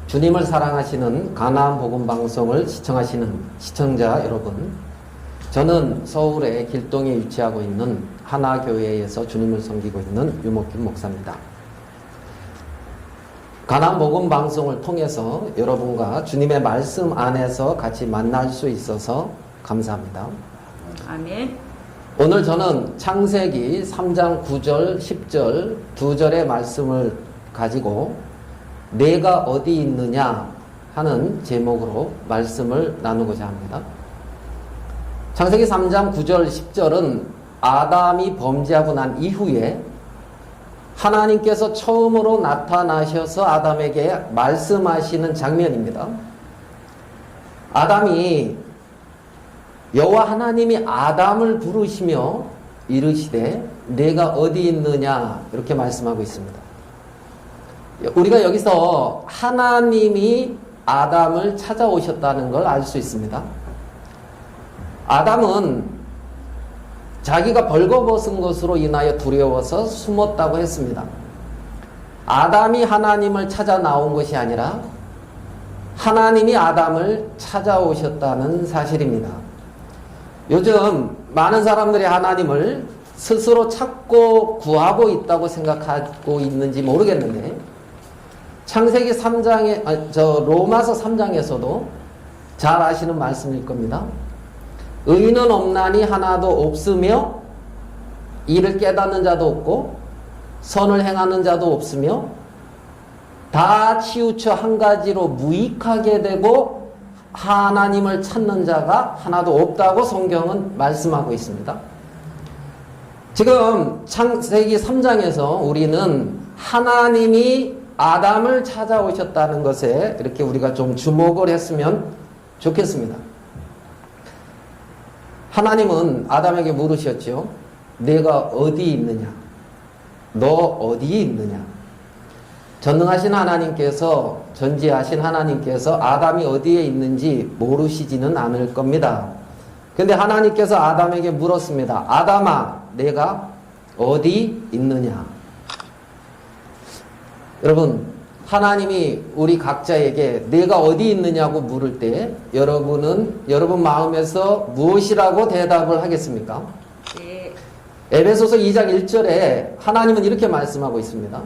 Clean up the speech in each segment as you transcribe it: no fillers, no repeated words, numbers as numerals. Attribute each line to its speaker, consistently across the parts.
Speaker 1: 주님을 사랑하시는 가나안 복음 방송을 시청하시는 시청자 여러분, 저는 서울의 길동에 위치하고 있는 하나교회에서 주님을 섬기고 있는 유목균 목사입니다. 가나안 복음 방송을 통해서 여러분과 주님의 말씀 안에서 같이 만날 수 있어서 감사합니다.
Speaker 2: 아멘.
Speaker 1: 오늘 저는 창세기 3장 9절, 10절 두 절의 말씀을 가지고 내가 어디 있느냐 하는 제목으로 말씀을 나누고자 합니다. 창세기 3장 9절 10절은 아담이 범죄하고 난 이후에 하나님께서 처음으로 나타나셔서 아담에게 말씀하시는 장면입니다. 아담이 여호와 하나님이 아담을 부르시며 이르시되 내가 어디 있느냐 이렇게 말씀하고 있습니다. 우리가 여기서 하나님이 아담을 찾아오셨다는 걸 알 수 있습니다. 아담은 자기가 벌거벗은 것으로 인하여 두려워서 숨었다고 했습니다. 아담이 하나님을 찾아 나온 것이 아니라 하나님이 아담을 찾아오셨다는 사실입니다. 요즘 많은 사람들이 하나님을 스스로 찾고 구하고 있다고 생각하고 있는지 모르겠는데, 창세기 3장에, 로마서 3장에서도 잘 아시는 말씀일 겁니다. 의인은 없나니 하나도 없으며 이를 깨닫는 자도 없고 선을 행하는 자도 없으며 다 치우쳐 한 가지로 무익하게 되고 하나님을 찾는 자가 하나도 없다고 성경은 말씀하고 있습니다. 지금 창세기 3장에서 우리는 하나님이 아담을 찾아오셨다는 것에 이렇게 우리가 좀 주목을 했으면 좋겠습니다. 하나님은 아담에게 물으셨죠. 내가 어디 있느냐? 너 어디에 있느냐? 전능하신 하나님께서, 전지하신 하나님께서 아담이 어디에 있는지 모르시지는 않을 겁니다. 그런데 하나님께서 아담에게 물었습니다. 아담아, 내가 어디 있느냐? 여러분, 하나님이 우리 각자에게 내가 어디 있느냐고 물을 때 여러분은 여러분 마음에서 무엇이라고 대답을 하겠습니까?
Speaker 2: 네.
Speaker 1: 에베소서 2장 1절에 하나님은 이렇게 말씀하고 있습니다.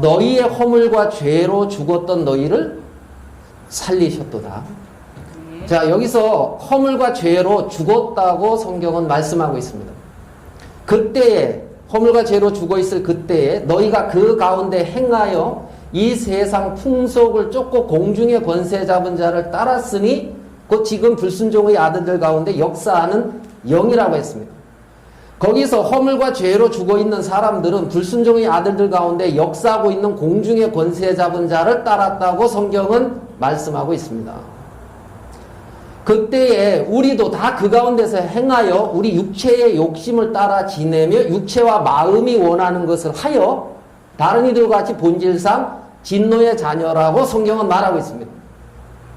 Speaker 1: 너희의 허물과 죄로 죽었던 너희를 살리셨도다.
Speaker 2: 네.
Speaker 1: 자, 여기서 허물과 죄로 죽었다고 성경은 말씀하고 있습니다. 그때에 허물과 죄로 죽어 있을 그때에 너희가 그 가운데 행하여 이 세상 풍속을 쫓고 공중의 권세 잡은 자를 따랐으니 곧 지금 불순종의 아들들 가운데 역사하는 영이라고 했습니다. 거기서 허물과 죄로 죽어 있는 사람들은 불순종의 아들들 가운데 역사하고 있는 공중의 권세 잡은 자를 따랐다고 성경은 말씀하고 있습니다. 그때에 우리도 다 그 가운데서 행하여 우리 육체의 욕심을 따라 지내며 육체와 마음이 원하는 것을 하여 다른 이들과 같이 본질상 진노의 자녀라고 성경은 말하고 있습니다.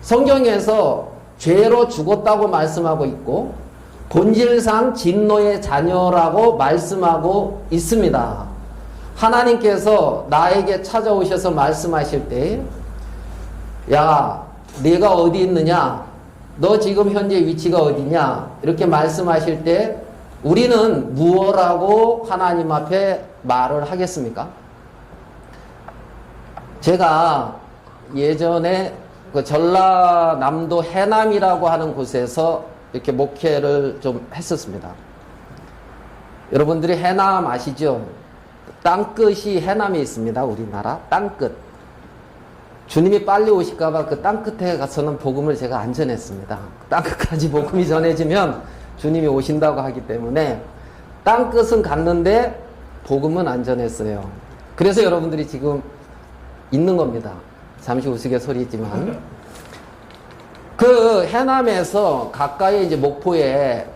Speaker 1: 성경에서 죄로 죽었다고 말씀하고 있고 본질상 진노의 자녀라고 말씀하고 있습니다. 하나님께서 나에게 찾아오셔서 말씀하실 때, 야, 네가 어디 있느냐? 너 지금 현재 위치가 어디냐? 이렇게 말씀하실 때 우리는 무엇라고 하나님 앞에 말을 하겠습니까? 제가 예전에 그 전라남도 해남이라고 하는 곳에서 이렇게 목회를 좀 했었습니다. 여러분들이 해남 아시죠? 땅끝이 해남에 있습니다. 우리나라 땅끝. 주님이 빨리 오실까봐 그 땅끝에 가서는 복음을 제가 안 전했습니다. 땅끝까지 복음이 전해지면 주님이 오신다고 하기 때문에 땅끝은 갔는데 복음은 안 전했어요. 그래서 여러분들이 지금 있는 겁니다. 잠시 우스갯소리지만. 그 해남에서 가까이 이제 목포에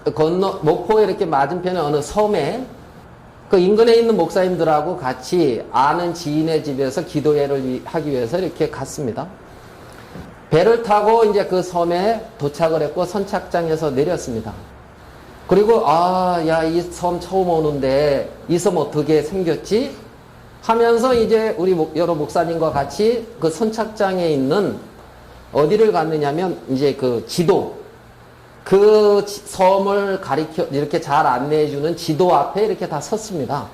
Speaker 1: 이렇게 맞은편에 어느 섬에 그 인근에 있는 목사님들하고 같이 아는 지인의 집에서 기도회를 하기 위해서 이렇게 갔습니다. 배를 타고 이제 그 섬에 도착을 했고 선착장에서 내렸습니다. 그리고 야, 이 섬 처음 오는데 이 섬 어떻게 생겼지? 하면서 이제 우리 여러 목사님과 같이 그 선착장에 있는 어디를 갔느냐면 이제 그 지도, 그 섬을 가리켜 이렇게 잘 안내해주는 지도 앞에 이렇게 다 섰습니다.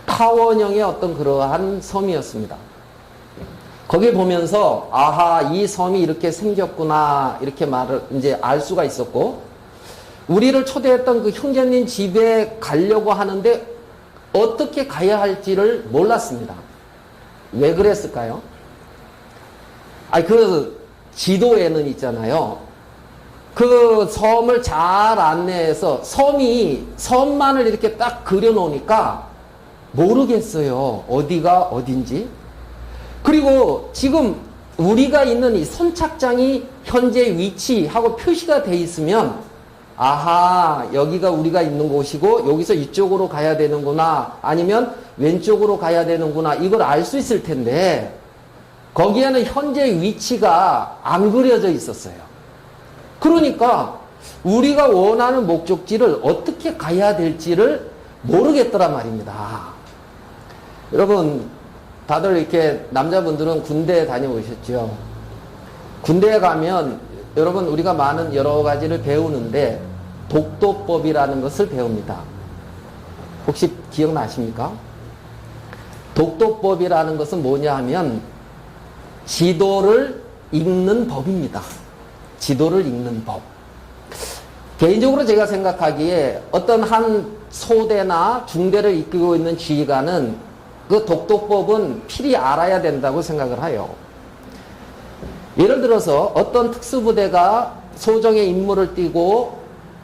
Speaker 1: 타원형의 어떤 그러한 섬이었습니다. 거기 보면서 아하, 이 섬이 이렇게 생겼구나 이렇게 말을 이제 알 수가 있었고, 우리를 초대했던 그 형제님 집에 가려고 하는데 어떻게 가야 할지를 몰랐습니다. 왜 그랬을까요? 아니, 그 지도에는 있잖아요. 그 섬을 잘 안내해서 섬만을 이렇게 딱 그려놓으니까 모르겠어요. 어디가 어딘지. 그리고 지금 우리가 있는 이 선착장이 현재 위치하고 표시가 돼 있으면 아하, 여기가 우리가 있는 곳이고 여기서 이쪽으로 가야 되는구나, 아니면 왼쪽으로 가야 되는구나, 이걸 알 수 있을 텐데 거기에는 현재 위치가 안 그려져 있었어요. 그러니까 우리가 원하는 목적지를 어떻게 가야 될지를 모르겠더란 말입니다. 여러분, 다들 이렇게 남자분들은 군대에 다녀오셨죠? 군대에 가면 여러분, 우리가 많은 여러 가지를 배우는데 독도법이라는 것을 배웁니다. 혹시 기억나십니까? 독도법이라는 것은 뭐냐 하면 지도를 읽는 법입니다. 지도를 읽는 법. 개인적으로 제가 생각하기에 어떤 한 소대나 중대를 이끌고 있는 지휘관은 그 독도법은 필히 알아야 된다고 생각을 해요. 예를 들어서 어떤 특수부대가 소정의 임무를 띠고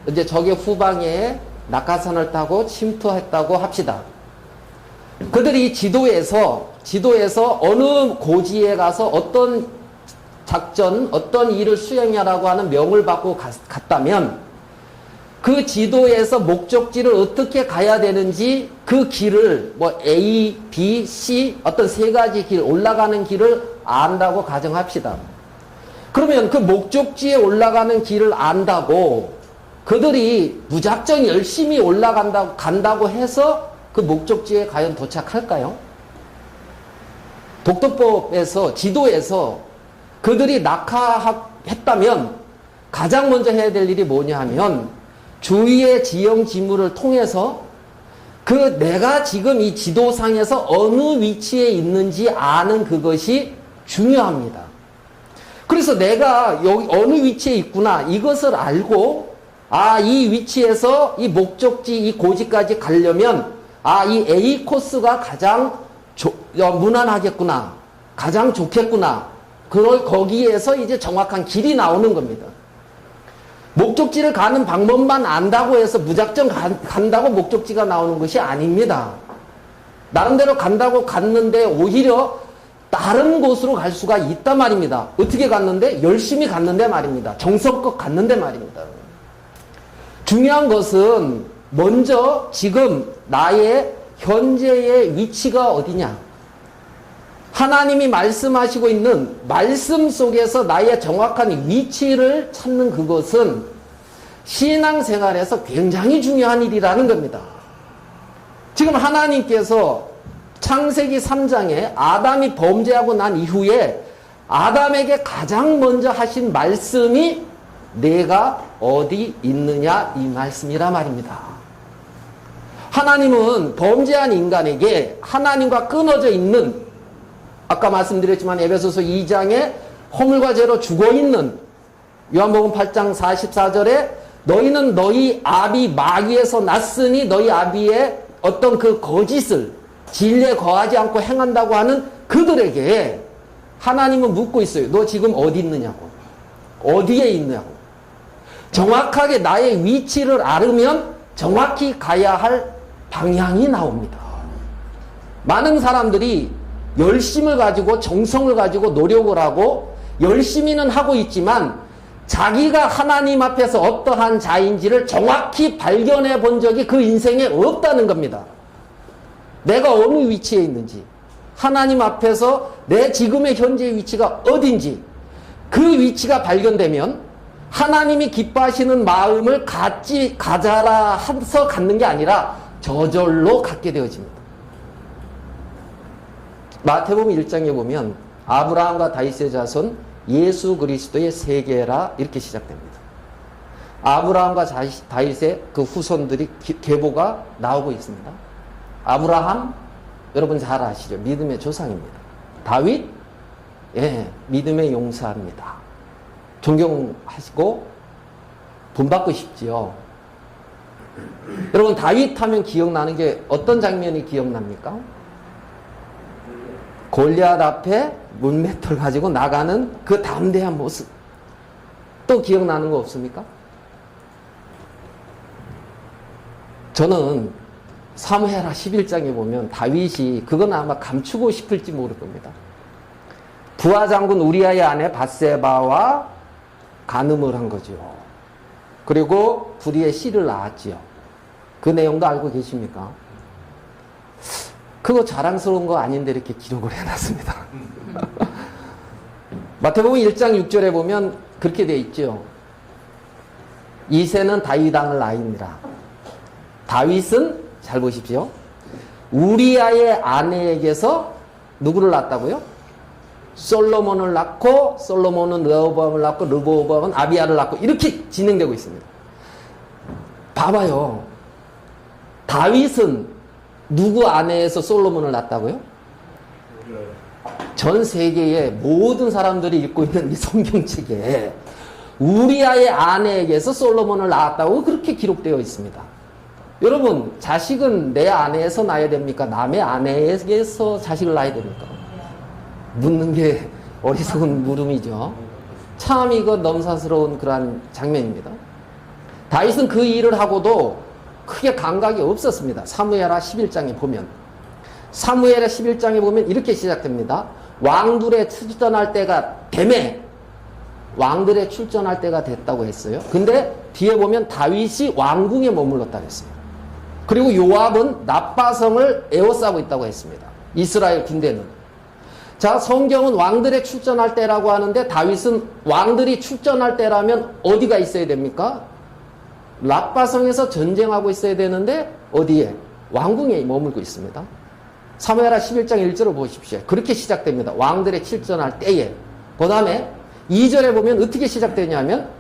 Speaker 1: 이제 적의 후방에 낙하산을 타고 침투했다고 합시다. 그들이 지도에서 어느 고지에 가서 어떤 작전, 어떤 일을 수행하라고 하는 명을 받고 갔다면 그 지도에서 목적지를 어떻게 가야 되는지 그 길을 뭐 A, B, C 어떤 세 가지 길, 올라가는 길을 안다고 가정합시다. 그러면 그 목적지에 올라가는 길을 안다고 그들이 무작정 열심히 간다고 해서 그 목적지에 과연 도착할까요? 독도법에서, 지도에서 그들이 낙하했다면 가장 먼저 해야 될 일이 뭐냐 하면 주위의 지형 지물을 통해서 내가 지금 이 지도상에서 어느 위치에 있는지 아는 그것이 중요합니다. 그래서 내가 여기 어느 위치에 있구나, 이것을 알고 이 위치에서 이 목적지, 이 고지까지 가려면 이 A 코스가 가장 무난하겠구나, 가장 좋겠구나, 거기에서 이제 정확한 길이 나오는 겁니다. 목적지를 가는 방법만 안다고 해서 무작정 간다고 목적지가 나오는 것이 아닙니다. 나름대로 간다고 갔는데 오히려 다른 곳으로 갈 수가 있단 말입니다. 어떻게 갔는데? 열심히 갔는데 말입니다. 정성껏 갔는데 말입니다. 중요한 것은 먼저 지금 나의 현재의 위치가 어디냐? 하나님이 말씀하시고 있는 말씀 속에서 나의 정확한 위치를 찾는 그것은 신앙생활에서 굉장히 중요한 일이라는 겁니다. 지금 하나님께서 창세기 3장에 아담이 범죄하고 난 이후에 아담에게 가장 먼저 하신 말씀이 내가 어디 있느냐, 이 말씀이라 말입니다. 하나님은 범죄한 인간에게 하나님과 끊어져 있는, 아까 말씀드렸지만 에베소서 2장에 허물과 죄로 죽어있는, 요한복음 8장 44절에 너희는 너희 아비 마귀에서 났으니 너희 아비의 어떤 그 거짓을 진리에 거하지 않고 행한다고 하는 그들에게 하나님은 묻고 있어요. 너 지금 어디 있느냐고. 어디에 있느냐고. 정확하게 나의 위치를 알으면 정확히 가야 할 방향이 나옵니다. 많은 사람들이 열심을 가지고 정성을 가지고 노력을 하고 열심히는 하고 있지만 자기가 하나님 앞에서 어떠한 자인지를 정확히 발견해 본 적이 그 인생에 없다는 겁니다. 내가 어느 위치에 있는지, 하나님 앞에서 내 지금의 현재의 위치가 어딘지, 그 위치가 발견되면 하나님이 기뻐하시는 마음을 가자라 해서 갖는 게 아니라 저절로 갖게 되어집니다. 마태복음 1장에 보면 아브라함과 다윗의 자손 예수 그리스도의 세계라 이렇게 시작됩니다. 아브라함과 다윗의 그 후손들이 계보가 나오고 있습니다. 아브라함 여러분 잘 아시죠? 믿음의 조상입니다. 다윗 믿음의 용사입니다. 존경하시고 본받고 싶지요. 여러분 다윗 하면 기억나는 게 어떤 장면이 기억납니까? 골리앗 앞에 문맷돌 가지고 나가는 그 담대한 모습. 또 기억나는 거 없습니까? 저는 사무엘하 11장에 보면 다윗이 그건 아마 감추고 싶을지 모를 겁니다. 부하장군 우리아의 아내 밧세바와 간음을 한 거죠. 그리고 불의의 씨를 낳았지요. 그 내용도 알고 계십니까? 그거 자랑스러운 거 아닌데 이렇게 기록을 해놨습니다. 마태복음 1장 6절에 보면 그렇게 돼 있죠. 이새는 다윗 왕을 낳으니라. 다윗은 잘 보십시오. 우리아의 아내에게서 누구를 낳았다고요? 솔로몬을 낳고 솔로몬은 르호보암을 낳고 르호보암은 아비야를 낳고 이렇게 진행되고 있습니다. 봐봐요. 다윗은 누구 아내에서 솔로몬을 낳았다고요? 전 세계의 모든 사람들이 읽고 있는 이 성경책에 우리아의 아내에게서 솔로몬을 낳았다고 그렇게 기록되어 있습니다. 여러분, 자식은 내 아내에서 낳아야 됩니까? 남의 아내에게서 자식을 낳아야 됩니까? 묻는 게 어리석은 물음이죠. 참 이거 넘사스러운 그러한 장면입니다. 다윗은 그 일을 하고도 크게 감각이 없었습니다. 사무엘하 11장에 보면. 사무엘하 11장에 보면 이렇게 시작됩니다. 왕들의 출전할 때가 되매 왕들의 출전할 때가 됐다고 했어요. 근데 뒤에 보면 다윗이 왕궁에 머물렀다고 했어요. 그리고 요압은 납바성을 에워싸고 있다고 했습니다. 이스라엘 군대는. 자, 성경은 왕들의 출전할 때라고 하는데 다윗은 왕들이 출전할 때라면 어디가 있어야 됩니까? 랍바성에서 전쟁하고 있어야 되는데 어디에? 왕궁에 머물고 있습니다. 사무엘하 11장 1절을 보십시오. 그렇게 시작됩니다. 왕들의 출전할 때에. 그 다음에 2절에 보면 어떻게 시작되냐면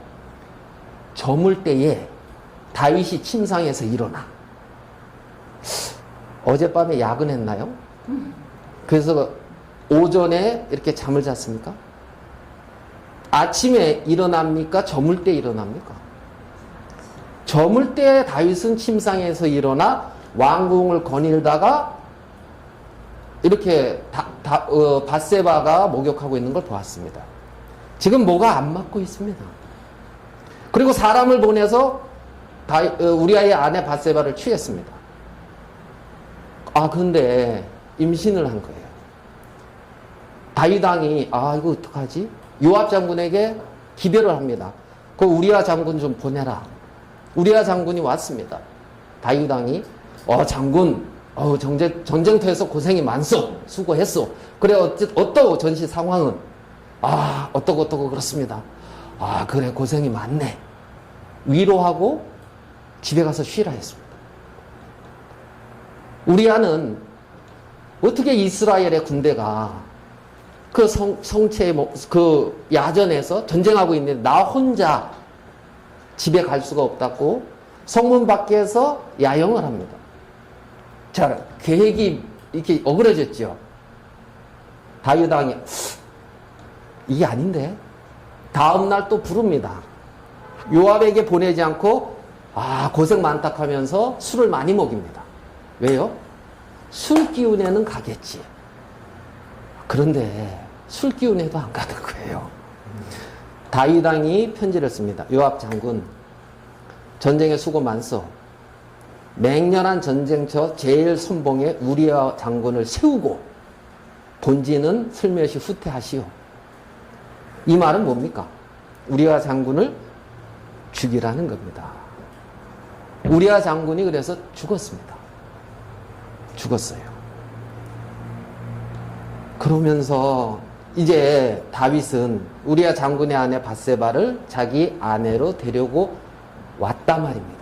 Speaker 1: 저물 때에 다윗이 침상에서 일어나. 어젯밤에 야근했나요? 그래서 오전에 이렇게 잠을 잤습니까? 아침에 일어납니까? 저물 때 일어납니까? 저물 때 다윗은 침상에서 일어나 왕궁을 거닐다가 이렇게 밧세바가 목욕하고 있는 걸 보았습니다. 지금 뭐가 안 맞고 있습니다. 그리고 사람을 보내서 우리아의 아내 밧세바를 취했습니다. 근데 임신을 한 거예요. 다윗 왕이 이거 어떡하지? 요압 장군에게 기별을 합니다. 그 우리아 장군 좀 보내라. 우리아 장군이 왔습니다. 다윗 왕이 장군 전쟁터에서 고생이 많소. 수고했소. 그래 어떠고 전시 상황은? 어떠고 그렇습니다. 그래 고생이 많네. 위로하고 집에 가서 쉬라 했습니다. 우리아는 어떻게 이스라엘의 군대가 그 성체의 그 야전에서 전쟁하고 있는데 나 혼자 집에 갈 수가 없다고 성문 밖에서 야영을 합니다. 자, 계획이 이렇게 어그러졌죠. 다윗 왕이 이게 아닌데 다음날 또 부릅니다. 요압에게 보내지 않고 고생 많다 하면서 술을 많이 먹입니다. 왜요? 술 기운에는 가겠지. 그런데 술 기운에도 안 가는 거예요. 다윗 왕이 편지를 씁니다. 요압 장군, 전쟁에 수고 많소. 맹렬한 전쟁터 제일 선봉에 우리아 장군을 세우고 본진은 슬며시 후퇴하시오. 이 말은 뭡니까? 우리아 장군을 죽이라는 겁니다. 우리아 장군이 그래서 죽었습니다. 죽었어요. 그러면서 이제 다윗은 우리아 장군의 아내 밧세바를 자기 아내로 데려고 왔단 말입니다.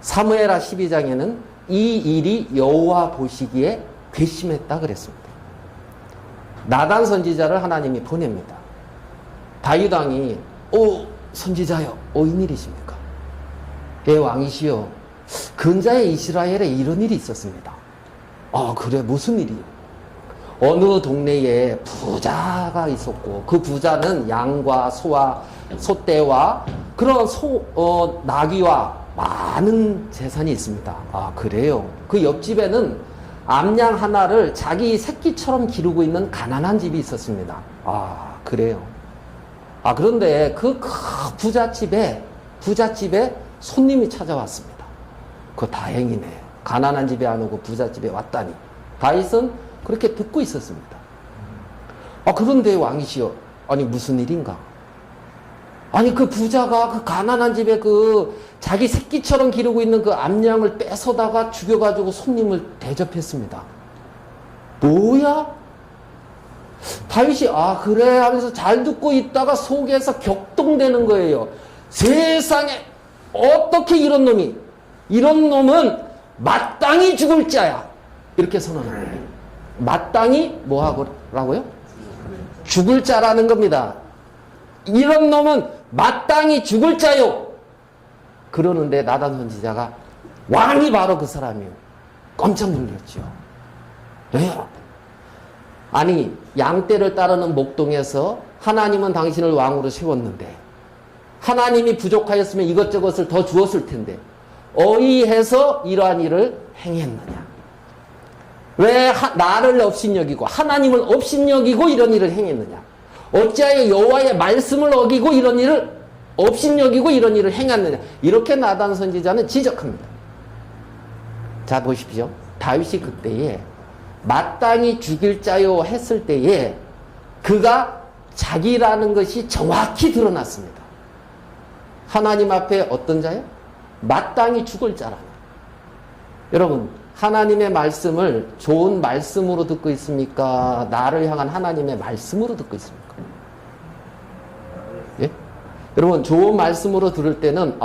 Speaker 1: 사무엘하 12장에는 이 일이 여호와 보시기에 괘씸했다 그랬습니다. 나단 선지자를 하나님이 보냅니다. 다윗 왕이 선지자여 웬일이십니까? 예 왕이시여 근자의 이스라엘에 이런 일이 있었습니다. 그래 무슨 일이요? 어느 동네에 부자가 있었고 그 부자는 양과 소와 소떼와 그런 나귀와 많은 재산이 있습니다. 그래요? 그 옆집에는 암양 하나를 자기 새끼처럼 기르고 있는 가난한 집이 있었습니다. 그래요? 그런데 그 부잣집에 손님이 찾아왔습니다. 다행이네. 가난한 집에 안 오고 부잣집에 왔다니. 다윗은 그렇게 듣고 있었습니다. 그런데 왕이시여, 무슨 일인가? 그 부자가 그 가난한 집에 자기 새끼처럼 기르고 있는 그 암양을 뺏어다가 죽여가지고 손님을 대접했습니다. 뭐야? 다윗이 그래 하면서 잘 듣고 있다가 속에서 격동되는 거예요. 세상에 어떻게 이런 놈은 마땅히 죽을 자야. 이렇게 선언한 거예요. 마땅히 뭐 하고라고요? 죽을 자라는 겁니다. 이런 놈은 마땅히 죽을 자요. 그러는데 나단 선지자가 왕이 바로 그 사람이요. 깜짝 놀랐죠. 왜요? 양떼를 따르는 목동에서 하나님은 당신을 왕으로 세웠는데 하나님이 부족하였으면 이것저것을 더 주었을 텐데 어이해서 이러한 일을 행했느냐? 왜 나를 업신여기고 하나님을 업신여기고 이런 일을 행했느냐? 어찌하여 여호와의 말씀을 어기고 이런 일을 업신여기고 이런 일을 행했느냐? 이렇게 나단 선지자는 지적합니다. 자 보십시오. 다윗이 그때에 마땅히 죽일 자요 했을 때에 그가 자기라는 것이 정확히 드러났습니다. 하나님 앞에 어떤 자요? 마땅히 죽을 자라. 여러분 하나님의 말씀을 좋은 말씀으로 듣고 있습니까? 나를 향한 하나님의 말씀으로 듣고 있습니까? 예? 여러분 좋은 말씀으로 들을 때는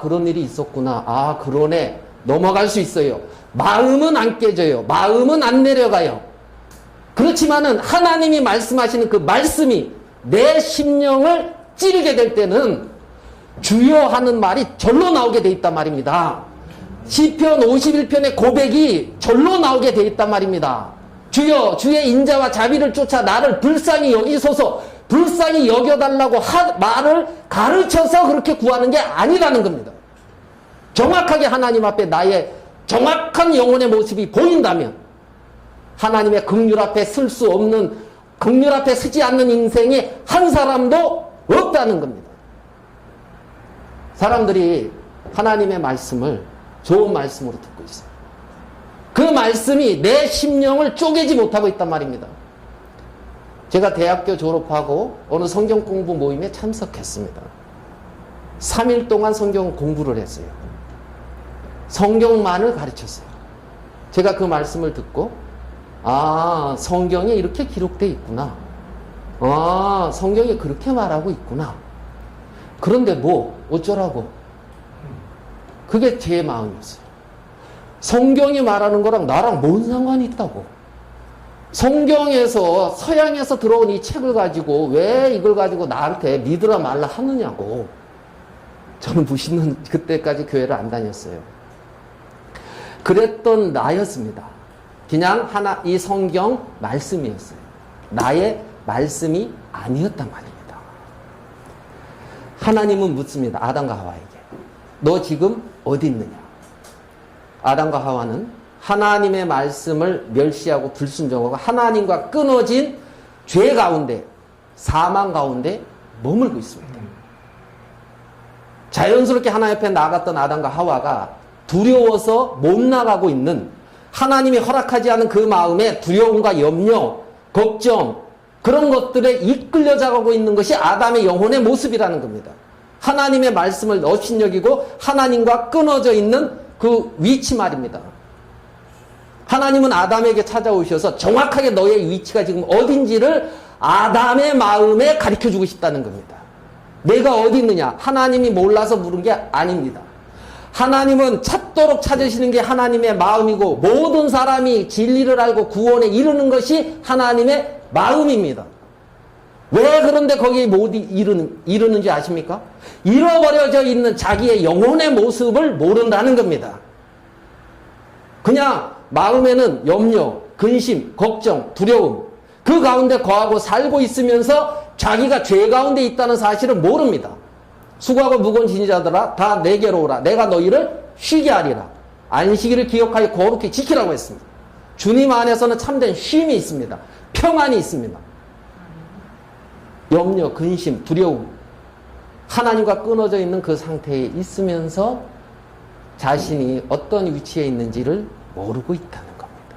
Speaker 1: 그런 일이 있었구나. 그러네. 넘어갈 수 있어요. 마음은 안 깨져요. 마음은 안 내려가요. 그렇지만은 하나님이 말씀하시는 그 말씀이 내 심령을 찌르게 될 때는 주여 하는 말이 절로 나오게 돼 있단 말입니다. 시편 51편의 고백이 절로 나오게 돼 있단 말입니다. 주여 주의 인자와 자비를 쫓아 나를 불쌍히 여기소서. 불쌍히 여겨달라고 말을 가르쳐서 그렇게 구하는 게 아니라는 겁니다. 정확하게 하나님 앞에 나의 정확한 영혼의 모습이 보인다면 하나님의 긍휼 앞에 설 수 없는, 긍휼 앞에 서지 않는 인생이 한 사람도 없다는 겁니다. 사람들이 하나님의 말씀을 좋은 말씀으로 듣고 있어요. 그 말씀이 내 심령을 쪼개지 못하고 있단 말입니다. 제가 대학교 졸업하고 어느 성경 공부 모임에 참석했습니다. 3일 동안 성경 공부를 했어요. 성경만을 가르쳤어요. 제가 그 말씀을 듣고 성경에 이렇게 기록되어 있구나. 성경이 그렇게 말하고 있구나. 그런데 뭐 어쩌라고. 그게 제 마음이었어요. 성경이 말하는 거랑 나랑 뭔 상관이 있다고. 성경에서 서양에서 들어온 이 책을 가지고 왜 이걸 가지고 나한테 믿으라 말라 하느냐고. 저는 무신은 그때까지 교회를 안 다녔어요. 그랬던 나였습니다. 그냥 이 성경 말씀이었어요. 나의 말씀이 아니었단 말입니다. 하나님은 묻습니다. 아담과 하와에게. 너 지금 어디 있느냐? 아담과 하와는 하나님의 말씀을 멸시하고 불순종하고 하나님과 끊어진 죄 가운데, 사망 가운데 머물고 있습니다. 자연스럽게 하나님 앞에 나갔던 아담과 하와가 두려워서 못 나가고 있는, 하나님이 허락하지 않은 그 마음에 두려움과 염려, 걱정, 그런 것들에 이끌려가고 있는 것이 아담의 영혼의 모습이라는 겁니다. 하나님의 말씀을 업신여기고 하나님과 끊어져 있는 그 위치 말입니다. 하나님은 아담에게 찾아오셔서 정확하게 너의 위치가 지금 어딘지를 아담의 마음에 가르쳐주고 싶다는 겁니다. 내가 어디 있느냐? 하나님이 몰라서 물은 게 아닙니다. 하나님은 찾도록 찾으시는 게 하나님의 마음이고 모든 사람이 진리를 알고 구원에 이르는 것이 하나님의 마음입니다. 왜 그런데 거기에 못 이르는지 아십니까? 잃어버려져 있는 자기의 영혼의 모습을 모른다는 겁니다. 그냥 마음에는 염려, 근심, 걱정, 두려움 그 가운데 거하고 살고 있으면서 자기가 죄 가운데 있다는 사실을 모릅니다. 수고하고 무거운 짐진 자들아 다 내게로 오라. 내가 너희를 쉬게 하리라. 안식일을 기억하여 거룩히 지키라고 했습니다. 주님 안에서는 참된 쉼이 있습니다. 평안이 있습니다. 염려, 근심, 두려움 하나님과 끊어져 있는 그 상태에 있으면서 자신이 어떤 위치에 있는지를 모르고 있다는 겁니다.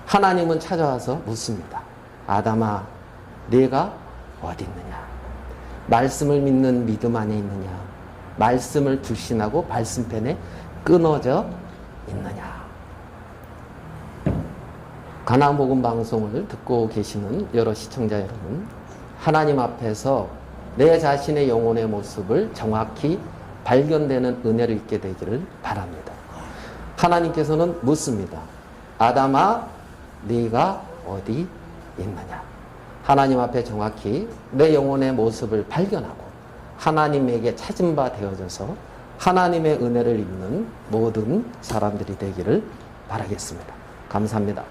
Speaker 1: 하나님은 찾아와서 묻습니다. 아담아, 네가 어디 있느냐? 말씀을 믿는 믿음 안에 있느냐? 말씀을 불신하고 말씀편에 끊어져 있느냐? 가나안복음 방송을 듣고 계시는 여러 시청자 여러분, 하나님 앞에서 내 자신의 영혼의 모습을 정확히 발견되는 은혜를 있게 되기를 바랍니다. 하나님께서는 묻습니다. 아담아, 네가 어디 있느냐? 하나님 앞에 정확히 내 영혼의 모습을 발견하고 하나님에게 찾은 바 되어져서 하나님의 은혜를 입는 모든 사람들이 되기를 바라겠습니다. 감사합니다.